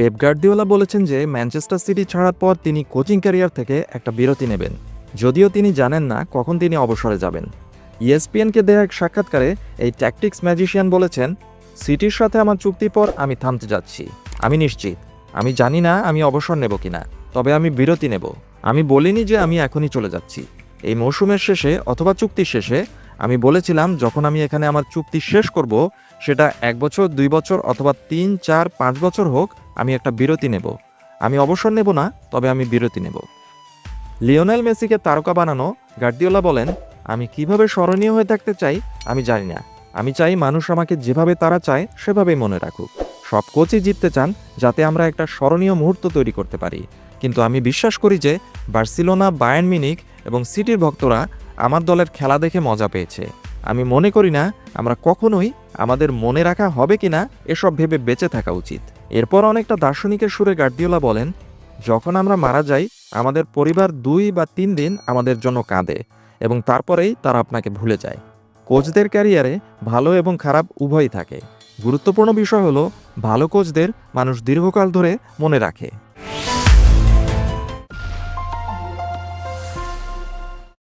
Pep Guardiola বলেছেন যে Manchester city ছাড়ার পর তিনি কোচিং ক্যারিয়ার থেকে একটা বিরতি নেবেন, যদিও তিনি জানেন না কখন তিনি অবসরে যাবেন। ইএসপিএনকে দেয়া এক সাক্ষাৎকারে এই ট্যাকটিক্স ম্যাজিশিয়ান বলেছেন, সিটির সাথে আমার চুক্তির পর আমি থামতে যাচ্ছি। আমি নিশ্চিত, আমি জানি না আমি অবসর নেব কিনা, তবে আমি বিরতি নেব। আমি বলিনি যে আমি এখনই চলে যাচ্ছি। এই মৌসুমের শেষে অথবা চুক্তির শেষে আমি বলেছিলাম যখন আমি এখানে আমার চুক্তি শেষ করব, সেটা 1 বছর, 2 বছর অথবা 3, 4, 5 বছর হোক, আমি একটা বিরতি নেব। আমি অবসর নেব না, তবে আমি বিরতি নেব। লিওনেল মেসিকে তারকা বানানো গার্দিওলা বলেন, আমি কিভাবে স্মরণীয় হয়ে থাকতে চাই আমি জানি না। আমি চাই মানুষ আমাকে যেভাবে তারা চায় সেভাবেই মনে রাখুক। সব কোচই জিততে চান যাতে আমরা একটা স্মরণীয় মুহূর্ত তৈরি করতে পারি। কিন্তু আমি বিশ্বাস করি যে বার্সেলোনা, বায়ার্ন মিউনিখ এবং সিটির ভক্তরা আমার দলের খেলা দেখে মজা পেয়েছে। আমি মনে করি না আমরা কখনোই আমাদের মনে রাখা হবে কিনা এসব ভেবে বেঁচে থাকা উচিত। এরপর অনেকটা দার্শনিকের সুরে গার্দিওলা বলেন, যখন আমরা মারা যাই আমাদের পরিবার 2 বা 3 দিন আমাদের জন্য কাঁদে এবং তারপরেই তারা আপনাকে ভুলে যায়। কোচদের ক্যারিয়ারে ভালো এবং খারাপ উভয়ই থাকে। গুরুত্বপূর্ণ বিষয় হলো ভালো কোচদের মানুষ দীর্ঘকাল ধরে মনে রাখে।